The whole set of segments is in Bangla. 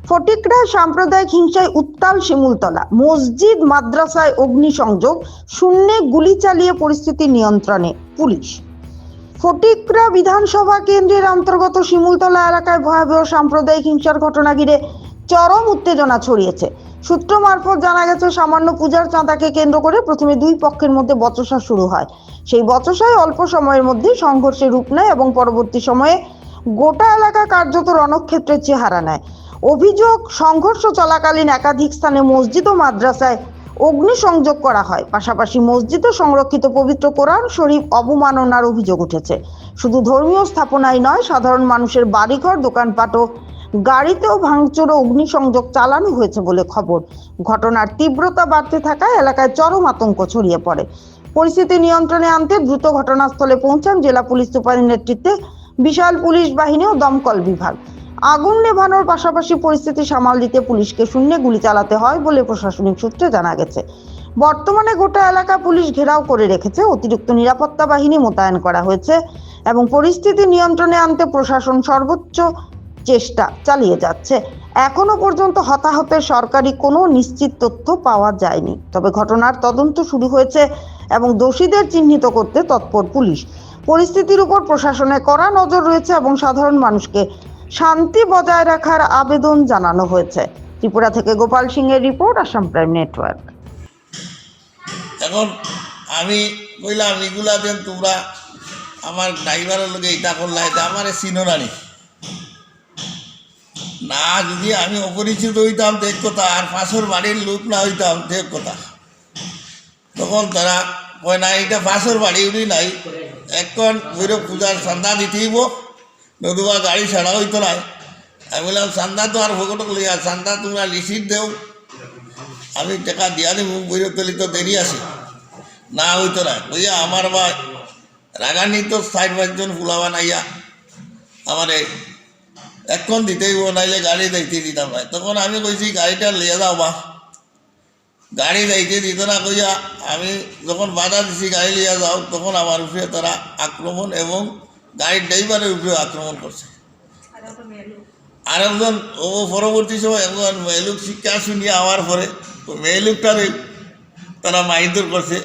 ফটিকরা সাম্প্রদায়িক হিংসায় উত্তাল শিমুলতলা, মসজিদ মাদ্রাসায় অগ্নিসংযোগ, শূন্যে গুলি চালিয়ে পরিস্থিতি নিয়ন্ত্রণে পুলিশ। ফটিকরা বিধানসভা কেন্দ্রের অন্তর্গত শিমুলতলা এলাকায় ভয়াবহ সাম্প্রদায়িক হিংসার ঘটনা ঘিরে চরম উত্তেজনা ছড়িয়েছে। সূত্র মারফত জানা গেছে, সামান্য পূজার চাঁদাকে কেন্দ্র করে প্রথমে দুই পক্ষের মধ্যে বচসা শুরু হয়। সেই বচসায় অল্প সময়ের মধ্যে সংঘর্ষের রূপ নেয় এবং পরবর্তী সময়ে গোটা এলাকা কার্যত রণক্ষেত্রের চেহারা নেয়। অভিযোগ, সংঘর্ষ চলাকালীন একাধিক স্থানে মসজিদ ও মাদ্রাসায় অগ্নিসংযোগ করা হয়। পাশাপাশি মসজিদে সংরক্ষিত পবিত্র কোরআন শরীফ অবমাননার অভিযোগ উঠেছে। শুধু ধর্মীয় স্থাপনাই নয়, সাধারণ মানুষের বাড়িঘর, দোকানপাট ও গাড়িতেও ভাঙচুর ও অগ্নিসংযোগ চালানো হয়েছে বলে খবর। ঘটনার তীব্রতা বাড়তে থাকায় এলাকায় চরম আতঙ্ক ছড়িয়ে পড়ে। পরিস্থিতি নিয়ন্ত্রণে আনতে দ্রুত ঘটনাস্থলে পৌঁছান জেলা পুলিশ সুপারের নেতৃত্বে বিশাল পুলিশ বাহিনী ও দমকল বিভাগ। আগুন নেভানোর পাশাপাশি পরিস্থিতি সামাল দিতে পুলিশকে শূন্যে গুলি চালাতে হয় বলে প্রশাসনিক সূত্রে জানা গেছে। বর্তমানে গোটা এলাকা পুলিশ ঘেরাও করে রেখেছে, অতিরিক্ত নিরাপত্তা বাহিনী মোতায়েন করা হয়েছে এবং পরিস্থিতি নিয়ন্ত্রণে আনতে প্রশাসন সর্বোচ্চ চেষ্টা চালিয়ে যাচ্ছে। এখনো পর্যন্ত হতাহতের সরকারি কোনো নিশ্চিত তথ্য পাওয়া যায়নি, তবে ঘটনার তদন্ত শুরু হয়েছে এবং দোষীদের চিহ্নিত করতে তৎপর পুলিশ। পরিস্থিতির উপর প্রশাসনের কড়া নজর রয়েছে এবং সাধারণ মানুষকে শান্তি বজায় রাখার আবেদন জানানো হয়েছে। ত্রিপুরা থেকে গোপাল সিং এর রিপোর্ট, আসাম প্রাইম নেটওয়ার্ক। এখন আমি কইলাম এগুলা দেন তোমরা আমার ড্রাইভারের লোক এইটা করলা, এটা আমার চিনোরানি না। যদি আমি অপরিচিত হইতাম তো এক কথা, আর পাশের বাড়ির লোক না হইতাম তো এক কথা। তখন তারা কয় না, এটা পাশের বাড়ি উঠি নাই, এখন ভৈরব পূজার চান্দা দিতেইব, নতুবা গাড়ি ছাড়া হইতো নাই। আমি বললাম চান্দা তো আর ভোগট লইয়া, চান্দা তোমরা লিখিত দেও, আমি টাকা দিয়া দিব, ভৈরব তলি তো দেরি আছে, না হইতো না। কইয়া আমার বা রাগান্বিত 4-5 ফুলাবা নাইয়া আমার এখন দিতেইব, নাইলে গাড়ি যাইতে দিতাম না। তখন আমি কইছি গাড়িটা লিয়ে যাও বা, গাড়ি যাইতে দিত না। কইয়া আমি যখন বাধা দিছি গাড়ি লিয়ে যাও, তখন আমার উপরে তারা আক্রমণ এবং গাড়ির ড্রাইভারের উপরে আক্রমণ করছে। আর একজন ও পরবর্তী সময় একজন মেয়েলুক শিক্ষা শুনিয়ে আমার পরে মেয়েলুকটারে তারা মাইদুর করছে।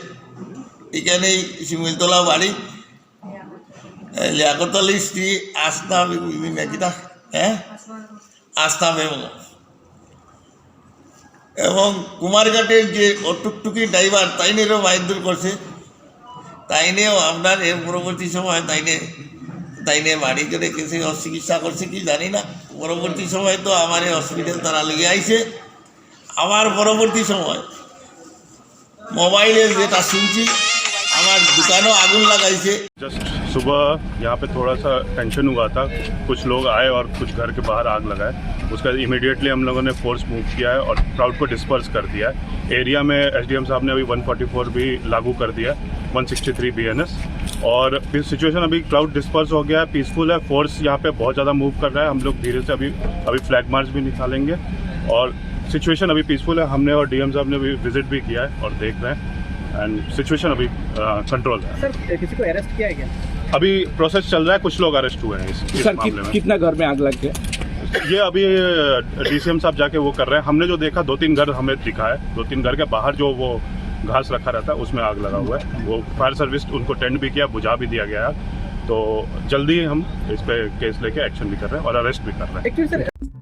এখানেই শিমুলতলা বাড়ি, লিয়াকত আলী স্ত্রী আস্থা কিতা, হ্যাঁ আস্থা বেগম, এবং কুমারঘাটের যে টুকটুকি ড্রাইভার তাইনেরও মাইদুর করছে। তাইনেও আপনার এর পরবর্তী সময় তাইনে বাড়ি করে কিছু চিকিৎসা করছে কি জানি না। পরবর্তী সময় তো আমার এই হসপিটাল তারা লেগে আইছে। আমার পরবর্তী সময় মোবাইলের যেটা শুনছি, আমার दुकानों आगुन लगाई से। जस्ट सुबह यहाँ पे थोड़ा सा टेंशन हुआ था, कुछ लोग आए और कुछ घर के बाहर आग लगाए। उसका इमीडिएटली हम लोगों ने फोर्स मूव किया है और क्राउड को डिस्पर्स कर दिया है। एरिया में एसडीएम साहब ने अभी 144 भी लागू कर दिया, 163 BNS, और सिचुएशन अभी क्राउड डिस्पर्स हो गया है, पीसफुल है। फोर्स यहाँ पे बहुत ज़्यादा मूव कर रहा है। हम लोग धीरे से अभी फ्लैग मार्च भी निकालेंगे और सिचुएशन अभी पीसफुल है। हमने और डीएम साहब ने भी विजिट भी किया है और देख रहे हैं एंड सिचुएशन अभी कंट्रोल है। सर किसी को अरेस्ट किया है क्या? अभी प्रोसेस चल रहा है, कुछ लोग अरेस्ट हुए हैं इस मामले में। कितना घर में आग लग गया? ये अभी डीसीएम साहब जाके वो कर रहे हैं। हमने जो देखा 2-3 घर हमें दिखा है, 2-3 घर के बाहर जो वो घास रखा रहता है उसमें आग लगा हुआ है। वो फायर सर्विस उनको टेंड भी किया, बुझा भी दिया गया है। तो जल्दी हम इस पे केस लेके एक्शन भी कर रहे हैं और अरेस्ट भी कर रहे हैं।